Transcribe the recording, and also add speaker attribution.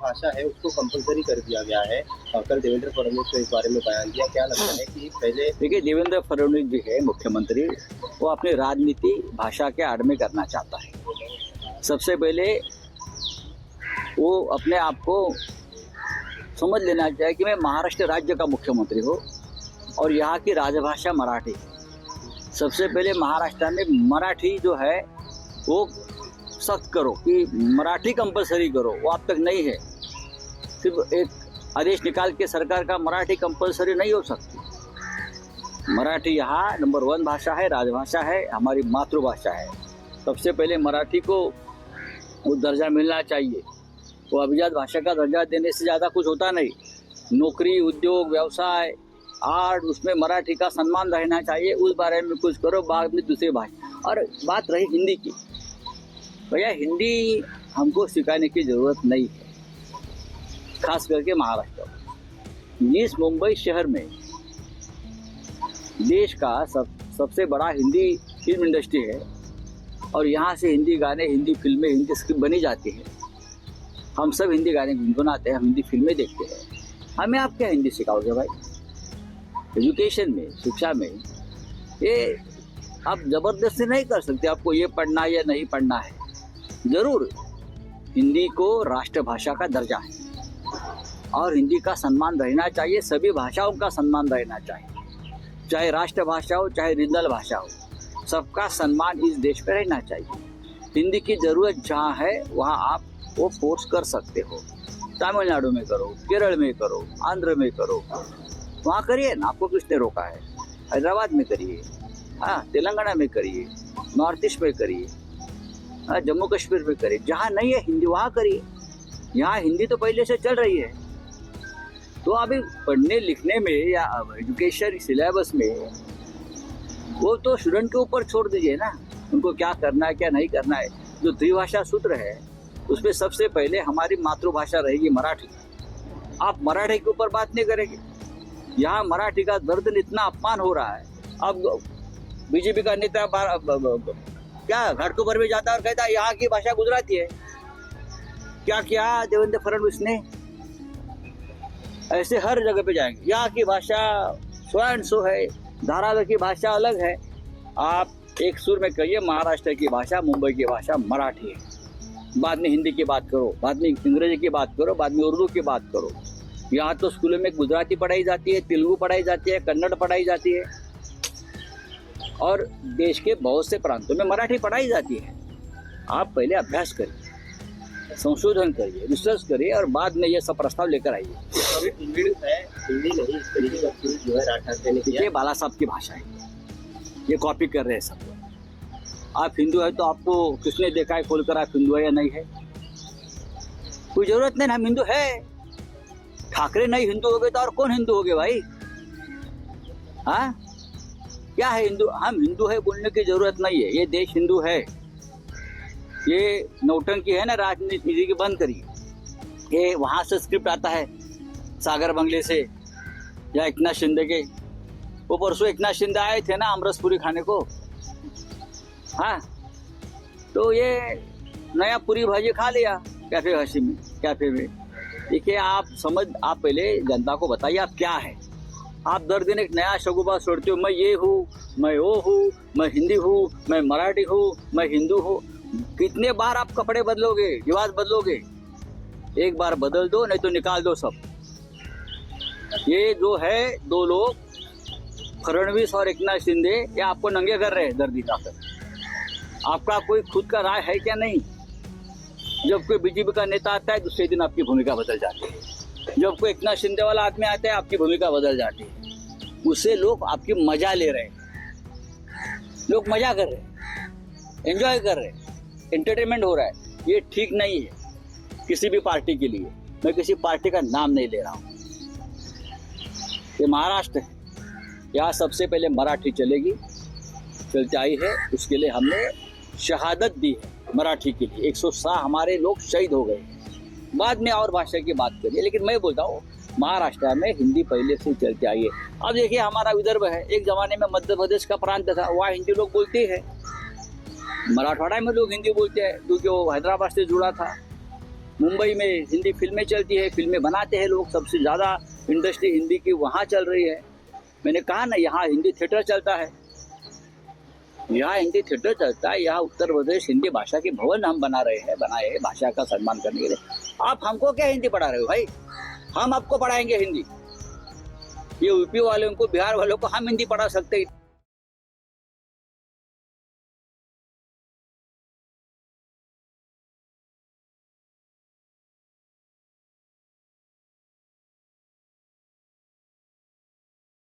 Speaker 1: भाषा है उसको कंपलसरी कर दिया गया है। कल देवेंद्र फडणवीस ने इस बारे में बयान दिया, क्या लगता है कि पहले
Speaker 2: देखिए, देवेंद्र फडणवीस जी है मुख्यमंत्री, वो अपनी राजनीति भाषा के आड़ में करना चाहता है। सबसे पहले वो अपने आप को समझ लेना चाहिए कि मैं महाराष्ट्र राज्य का मुख्यमंत्री हूँ और यहाँ की राजभाषा मराठी। सबसे पहले महाराष्ट्र में मराठी जो है वो सख्त करो कि मराठी कंपलसरी करो, वो अब तक नहीं है। सिर्फ एक आदेश निकाल के सरकार का मराठी कंपलसरी नहीं हो सकती। मराठी यहाँ नंबर 1 भाषा है, राजभाषा है, हमारी मातृभाषा है। सबसे पहले मराठी को वो दर्जा मिलना चाहिए। वो अभिजात भाषा का दर्जा देने से ज़्यादा कुछ होता नहीं। नौकरी, उद्योग, व्यवसाय, आर्ट, उसमें मराठी का सम्मान रहना चाहिए। उस बारे में कुछ करो, बाद में दूसरी भाषा। और बात रही हिंदी की, भैया हिंदी हमको सिखाने की ज़रूरत नहीं है, खास करके महाराष्ट्र में। इस मुंबई शहर में देश का सबसे बड़ा हिंदी फिल्म इंडस्ट्री है और यहाँ से हिंदी गाने, हिंदी फिल्में, हिंदी स्क्रिप्ट बनी जाती है। हम सब हिंदी गाने गुनगुनाते हैं, हम हिंदी फिल्में देखते हैं। हमें आप क्या हिंदी सिखाओगे भाई? एजुकेशन में, शिक्षा में ये आप ज़बरदस्ती नहीं कर सकते। आपको ये पढ़ना है या नहीं पढ़ना है। ज़रूर हिंदी को राष्ट्रभाषा का दर्जा है और हिंदी का सम्मान रहना चाहिए। सभी भाषाओं का सम्मान रहना चाहिए, चाहे राष्ट्रभाषा हो चाहे रीजनल भाषा हो, सबका सम्मान इस देश में रहना चाहिए। हिंदी की ज़रूरत जहाँ है वहाँ आप वो फोर्स कर सकते हो। तमिलनाडु में करो, केरल में करो, आंध्र में करो, वहाँ करिए ना, आपको किसने रोका है? हैदराबाद में करिए, हाँ, तेलंगाना में करिए, नॉर्थ ईस्ट में करिए, हाँ, जम्मू कश्मीर में करिए। जहाँ नहीं है हिंदी वहाँ करिए। यहाँ हिंदी तो पहले से चल रही है। तो अभी पढ़ने लिखने में या एजुकेशन सिलेबस में वो तो स्टूडेंट के ऊपर छोड़ दीजिए ना, उनको क्या करना है क्या नहीं करना है। जो द्विभाषा सूत्र है उसमें सबसे पहले हमारी मातृभाषा रहेगी मराठी। आप मराठी के ऊपर बात नहीं करेंगे। यहाँ मराठी का दर्द इतना अपमान हो रहा है। अब बीजेपी का नेता क्या घाटकोपर में जाता है और कहता है यहाँ की भाषा गुजराती है। क्या किया देवेंद्र फडणवीस ने? ऐसे हर जगह पे जाएंगे, यहाँ की भाषा सो एंड सो है, धारावी की भाषा अलग है। आप एक सुर में कहिए महाराष्ट्र की भाषा, मुंबई की भाषा मराठी है। बाद में हिंदी की बात करो, बाद में अंग्रेजी की बात करो, बाद में उर्दू की बात करो। यहाँ तो स्कूलों में गुजराती पढ़ाई जाती है, तेलुगु पढ़ाई जाती है, कन्नड़ पढ़ाई जाती है और देश के बहुत से प्रांतों में मराठी पढ़ाई जाती है। आप पहले अभ्यास करिए, संशोधन करिए, रिसर्च करिए और बाद में ये सब प्रस्ताव लेकर आइए।
Speaker 1: अभी हिंदी नहीं, इस तरीके का जो है राज ठाकरे ने किया।
Speaker 2: ये बाला साहब की भाषा है, ये कॉपी कर रहे हैं सब। आप हिंदू है तो आपको किसने देखा है खोलकर आप हिंदू है या नहीं है? कोई जरूरत नहीं, हम हिंदू है। ठाकरे नहीं हिंदू हो गए तो और कौन हिंदू हो गए भाई? हाँ, क्या है हिंदू? हम हिंदू है बोलने की जरूरत नहीं है। ये देश हिंदू है। ये नौटंकी है ना राजनीति की, बंद करिए। ये वहां से स्क्रिप्ट आता है सागर बंगले से या एकनाथ शिंदे के। वो परसों एकनाथ शिंदे आए थे ना अमरसपुरी खाने को, हाँ, तो ये नया पूरी भाजी खा लिया कैफे हाशिमी कैफे में। देखिए आप पहले जनता को बताइए आप क्या है। आप दर दिन एक नया शगुफा छोड़ते हो, मैं ये हूँ, मैं वो हूँ, मैं हिंदी हूँ, मैं मराठी हूँ, मैं हिंदू हूँ। कितने बार आप कपड़े बदलोगे, रिवाज बदलोगे? एक बार बदल दो, नहीं तो निकाल दो सब। ये जो है दो लोग, फडणवीस और एकनाथ शिंदे, ये आपको नंगे कर रहे हैं दर दिखाकर। आपका कोई खुद का राय है क्या? नहीं। जब कोई बीजेपी का नेता आता है दूसरे दिन आपकी भूमिका बदल जाती है। जब कोई एकनाथ शिंदे वाला आदमी आता है आपकी भूमिका बदल जाती है। उससे लोग आपकी मजा ले रहे हैं, लोग मजा कर रहे हैं, एंजॉय कर रहे हैं, एंटरटेनमेंट हो रहा है। ये ठीक नहीं है किसी भी पार्टी के लिए। मैं किसी पार्टी का नाम नहीं ले रहा हूँ। ये महाराष्ट्र है, यहाँ सबसे पहले मराठी चलेगी, चलती आई है। उसके लिए हमने शहादत दी है मराठी के लिए। 107 हमारे लोग शहीद हो गए। बाद में और भाषा की बात करिए, लेकिन मैं बोलता हूँ महाराष्ट्र में हिंदी पहले से चलती आई है। अब देखिए हमारा विदर्भ है, एक जमाने में मध्य प्रदेश का प्रांत था, वहाँ हिंदी लोग बोलते हैं। मराठवाड़ा में लोग हिंदी बोलते हैं क्योंकि वो हैदराबाद से जुड़ा था। मुंबई में हिंदी फिल्में चलती है, फिल्में बनाते हैं लोग, सबसे ज़्यादा इंडस्ट्री हिंदी की वहाँ चल रही है। मैंने कहा ना, यहाँ हिंदी थिएटर चलता है, यहाँ हिंदी थिएटर चलता है, यहाँ उत्तर प्रदेश हिंदी भाषा के भवन हम बनाए हैं भाषा का सम्मान करने के लिए। आप हमको क्या हिंदी पढ़ा रहे हो भाई? हम आपको पढ़ाएंगे हिंदी। ये यूपी वालों को, बिहार वालों को हम हिंदी पढ़ा सकते हैं।